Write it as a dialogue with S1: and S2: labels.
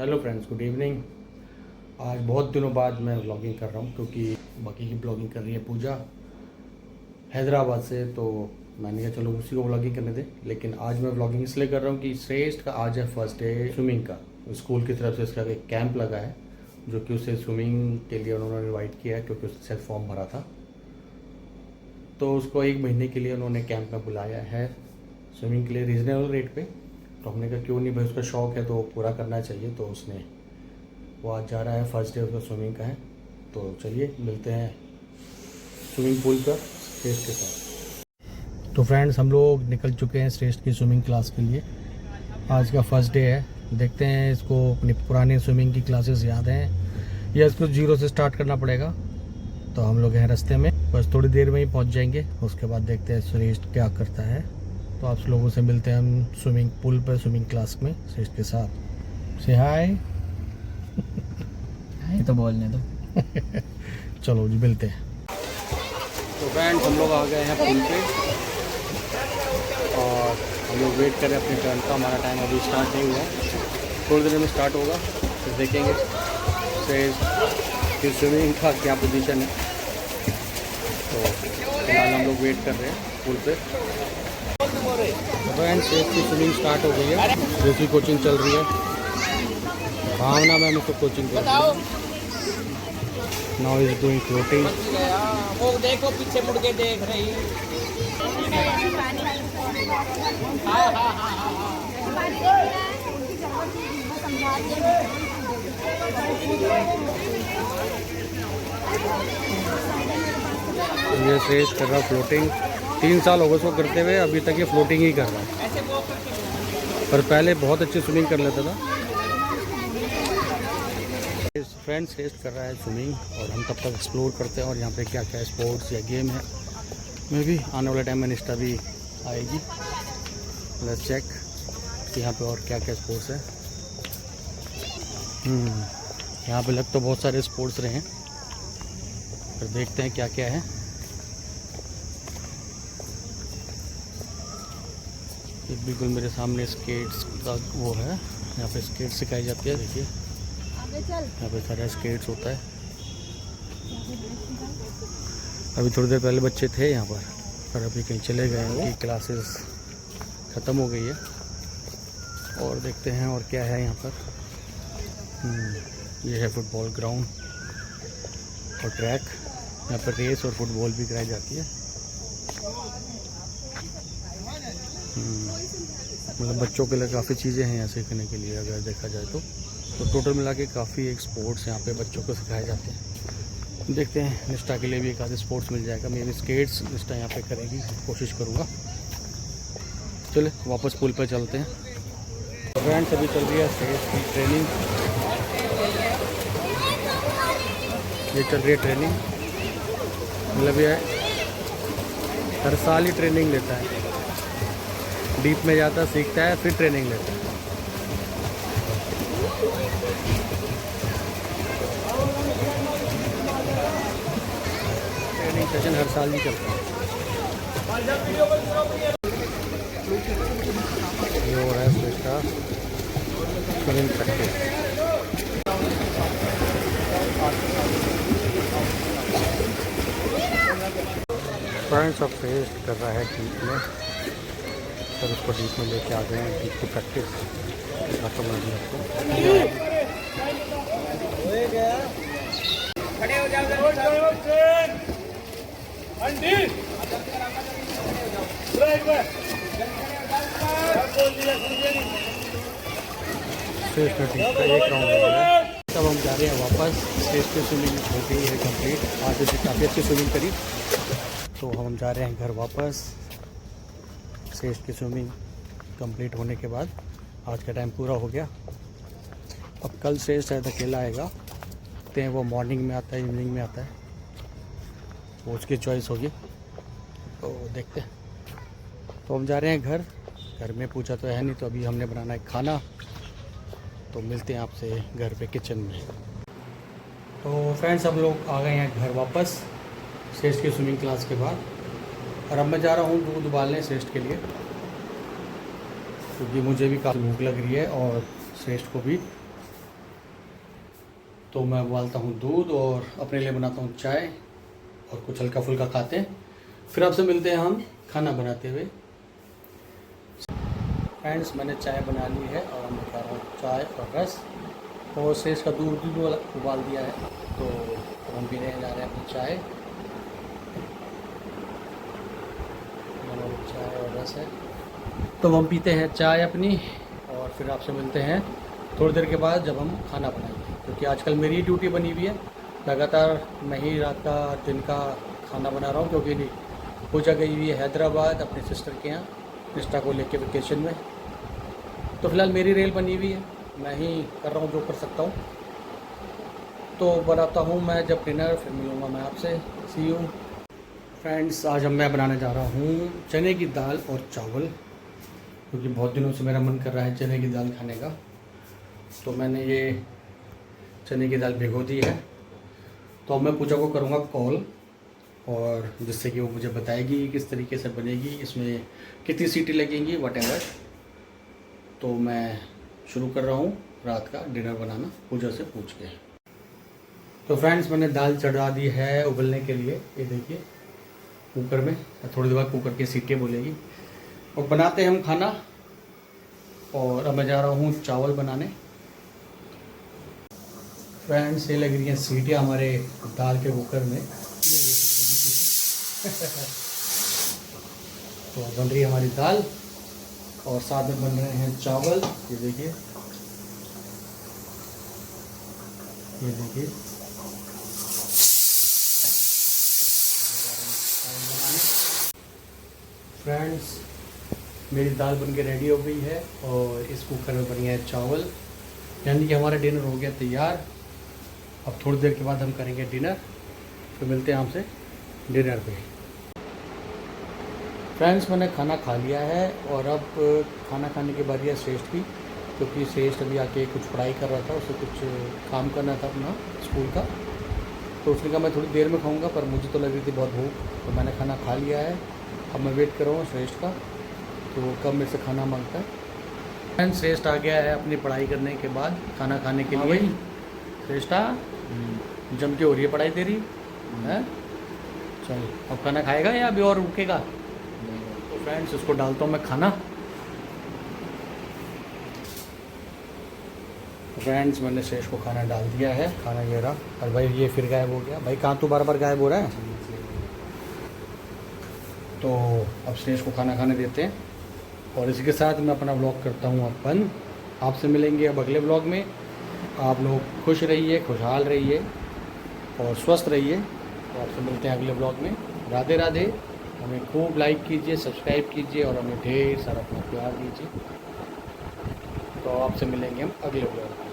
S1: Hello friends, good evening. आज बहुत दिनों बाद मैं व्लॉगिंग कर रहा हूँ क्योंकि बाकी की ब्लॉगिंग कर रही है पूजा हैदराबाद से, तो मैंने कहा चलो उसी को व्लॉगिंग करने दें। लेकिन आज मैं व्लॉगिंग इसलिए कर रहा हूँ कि श्रेष्ठ का आज है फर्स्ट डे स्विमिंग का। स्कूल की तरफ से इसका एक कैंप लगा है जो कि उसे स्विमिंग के लिए उन्होंने इन्वाइट किया है क्योंकि उसने शायद फॉर्म भरा था। तो उसको 1 महीने के लिए उन्होंने कैंप में बुलाया है स्विमिंग के लिए रीज़नेबल रेट पे। तो हमने कहा क्यों नहीं भाई, उसका शौक़ है तो पूरा करना चाहिए। तो उसने वो आज जा रहा है, फर्स्ट डे उसका स्विमिंग का है। तो चलिए मिलते हैं स्विमिंग पूल पर श्रेष्ठ के साथ। तो फ्रेंड्स, हम लोग निकल चुके हैं श्रेष्ठ की स्विमिंग क्लास के लिए। आज का फर्स्ट डे है। देखते हैं इसको अपनी पुरानी स्विमिंग की क्लासेस याद हैं या इसको 0 से स्टार्ट करना पड़ेगा। तो हम लोग हैं रास्ते में, बस थोड़ी देर में ही पहुंच जाएंगे। उसके बाद देखते हैं श्रेष्ठ क्या करता है। तो आप लोगों से मिलते हैं हम स्विमिंग पूल पर स्विमिंग क्लास में श्रेष्ठ के साथ। से हाय
S2: ये तो बोलने दो।
S1: चलो जी मिलते हैं। तो फ्रेंड्स, हम लोग आ गए हैं पूल पे और हम लोग वेट कर रहे हैं अपने टर्न का। हमारा टाइम अभी स्टार्ट नहीं हुआ, थोड़ी देर में स्टार्ट होगा। फिर देखेंगे कि स्विमिंग का क्या पोजीशन है। तो फिलहाल हम लोग वेट कर रहे हैं पूल पे। तो फ्रेंड्स, की स्विमिंग स्टार्ट हो गई है, दूसरी कोचिंग चल रही है। भावना मैम उसको कोचिंग कर रही है। Now is doing floating.
S2: वो देखो पीछे मुड़ के देख रही।
S1: ये श्रेष्ठ कर रहा फ्लोटिंग। 3 साल हो गए उसको करते हुए, अभी तक ये फ्लोटिंग ही कर रहा है। पर पहले बहुत अच्छी स्विमिंग कर लेता था। फ्रेंड श्रेष्ठ कर रहा है स्विमिंग और हम तब तक एक्सप्लोर करते हैं और यहाँ पे क्या क्या स्पोर्ट्स या गेम है। मैं भी आने वाले टाइम में इंस्टा भी आएगी। लेट्स चेक कि यहाँ पे और क्या क्या स्पोर्ट्स है। यहाँ पे लग तो बहुत सारे स्पोर्ट्स रहे हैं, पर देखते हैं क्या क्या है। एक बिल्कुल मेरे सामने स्केट्स का वो है, यहाँ पे स्केट सिखाई जाती है। देखिए यहाँ पे सारा स्केट्स होता है। अभी थोड़ी देर पहले बच्चे थे यहाँ पर अभी कहीं चले गए हैं। उनकी क्लासेस ख़त्म हो गई है। और देखते हैं और क्या है यहाँ पर। ये है फुटबॉल ग्राउंड और ट्रैक। यहाँ पर रेस और फुटबॉल भी कराई जाती है। मतलब बच्चों के लिए काफ़ी चीज़ें हैं यहाँ सीखने के लिए अगर देखा जाए तो टोटल मिला के काफ़ी एक स्पोर्ट्स यहाँ पे बच्चों को सिखाए जाते हैं। देखते हैं निष्ठा के लिए भी एक आधे स्पोर्ट्स मिल जाएगा। मेरी स्केट्स निष्ठा यहाँ पे करेगी, कोशिश करूँगा। चले वापस पूल पे चलते हैं। फ्रेंड्स, अभी चल रही है स्केट्स की ट्रेनिंग। ये चल रही है ट्रेनिंग, मतलब ये हर साल ही ट्रेनिंग लेता है। डीप में जाता है, सीखता है, फिर ट्रेनिंग लेता है। ट्रेनिंग सेशन हर साल ही चलता है। ये हो रहा है इसका स्विमिंग प्रैक्टिस। फ्रेंड्स, अब फेस्ट कर रहा है डीप में, सर उसको डीप में लेके आ गए हैं। डीप की प्रैक्टिस आपको
S2: खड़े हो जाओ।
S1: श्रेष्ठ का एक राउंड हो गया। तब हम जा रहे हैं वापस। श्रेष्ठ की स्विमिंग हो गई है कंप्लीट। आज उसे काफ़ी अच्छी स्विमिंग करी, तो हम जा रहे हैं घर वापस। श्रेष्ठ की स्विमिंग कंप्लीट होने के बाद आज का टाइम पूरा हो गया। अब कल श्रेष्ठ शायद अकेला आएगा। देखते हैं वो मॉर्निंग में आता है, इवनिंग में आता है, वो उसकी चॉइस होगी। तो देखते हैं। तो हम जा रहे हैं घर में पूछा तो है नहीं, तो अभी हमने बनाना है खाना। तो मिलते हैं आपसे घर पे किचन में। तो फ्रेंड्स, हम लोग आ गए हैं घर वापस श्रेष्ठ की स्विमिंग क्लास के बाद। और अब मैं जा रहा हूँ दूध उबालने श्रेष्ठ के लिए, क्योंकि मुझे भी काफ़ी भूख लग रही है और श्रेष्ठ को भी। तो मैं उबालता हूँ दूध और अपने लिए बनाता हूँ चाय और कुछ हल्का फुल्का खाते हैं। फिर आपसे मिलते हैं हम खाना बनाते हुए। फ्रेंड्स, मैंने चाय बना ली है और मैं खा रहा हूँ चाय और रस, और शेष का दूध भी उबाल दिया है। तो हम पीने जा रहे हैं अपनी चाय। चाय और रस है, तो हम पीते हैं चाय अपनी और फिर आपसे मिलते हैं थोड़ी देर के बाद जब हम खाना बनाएंगे, क्योंकि आजकल मेरी ही ड्यूटी बनी हुई है। लगातार मैं ही रात का दिन का खाना बना रहा हूँ, क्योंकि पूजा गई हुई है हैदराबाद अपने सिस्टर के यहाँ निष्ठा को लेके वेकेशन में। तो फिलहाल मेरी रेल बनी हुई है, मैं ही कर रहा हूँ जो कर सकता हूँ। तो बनाता हूँ मैं जब डिनर, फिर मिलूँगा मैं आपसे। सी यू फ्रेंड्स। आज मैं बनाने जा रहा हूँ चने की दाल और चावल, क्योंकि बहुत दिनों से मेरा मन कर रहा है चने की दाल खाने का। तो मैंने ये चने की दाल भिगो दी है। तो अब मैं पूजा को करूँगा कॉल, और जिससे कि वो मुझे बताएगी किस तरीके से बनेगी, इसमें कितनी सीटी लगेंगी, वटेवर। तो मैं शुरू कर रहा हूँ रात का डिनर बनाना पूजा से पूछ के। तो फ्रेंड्स, मैंने दाल चढ़ा दी है उबलने के लिए। ये देखिए कुकर में, थोड़ी देर बाद कुकर की सीटी बोलेगी और बनाते हैं हम खाना। और अब मैं जा रहा हूँ चावल बनाने। फ्रेंड्स, ये लग रही हैं सीटियाँ हमारे दाल के कुकर में। तो बन रही है हमारी दाल और साथ में बन रहे हैं चावल। ये देखिए, ये देखिए फ्रेंड्स, मेरी दाल बन के रेडी हो गई है और इस कुकर में बन गया है चावल, यानी कि हमारा डिनर हो गया तैयार। अब थोड़ी देर के बाद हम करेंगे डिनर, तो मिलते हैं आपसे डिनर पे। फ्रेंड्स, मैंने खाना खा लिया है और अब खाना खाने के बाद यह श्रेष्ठ की, क्योंकि श्रेष्ठ अभी आके कुछ पढ़ाई कर रहा था, उसे कुछ काम करना था अपना स्कूल का। तो उसने कहा मैं थोड़ी देर में खाऊंगा, पर मुझे तो लग रही थी बहुत भूख, तो मैंने खाना खा लिया है। अब मैं वेट कर रहा हूँ श्रेष्ठ का, तो वो कब मेरे से खाना मांगता है। फ्रेंड्स, श्रेष्ठ आ गया है अपनी पढ़ाई करने के बाद खाना खाने के लिए। श्रेष्ठा, जम के हो रही है पढ़ाई तेरी है? चल, अब खाना खाएगा या अभी और रुकेगा? तो फ्रेंड्स, उसको डालता हूँ मैं खाना। फ्रेंड्स, मैंने शेष को खाना डाल दिया है, खाना ये रहा। और भाई ये फिर गायब हो गया। भाई कहाँ तू बार बार गायब हो रहा है? तो अब शेष को खाना खाने देते हैं और इसी के साथ मैं अपना व्लॉग करता हूँ अपन। आपसे मिलेंगे अब अगले व्लॉग में। आप लोग खुश रहिए, खुशहाल रहिए और स्वस्थ रहिए। तो आपसे मिलते हैं अगले व्लॉग में। राधे राधे। हमें खूब लाइक कीजिए, सब्सक्राइब कीजिए और हमें ढेर सारा अपना प्यार दीजिए। तो आपसे मिलेंगे हम अगले व्लॉग में।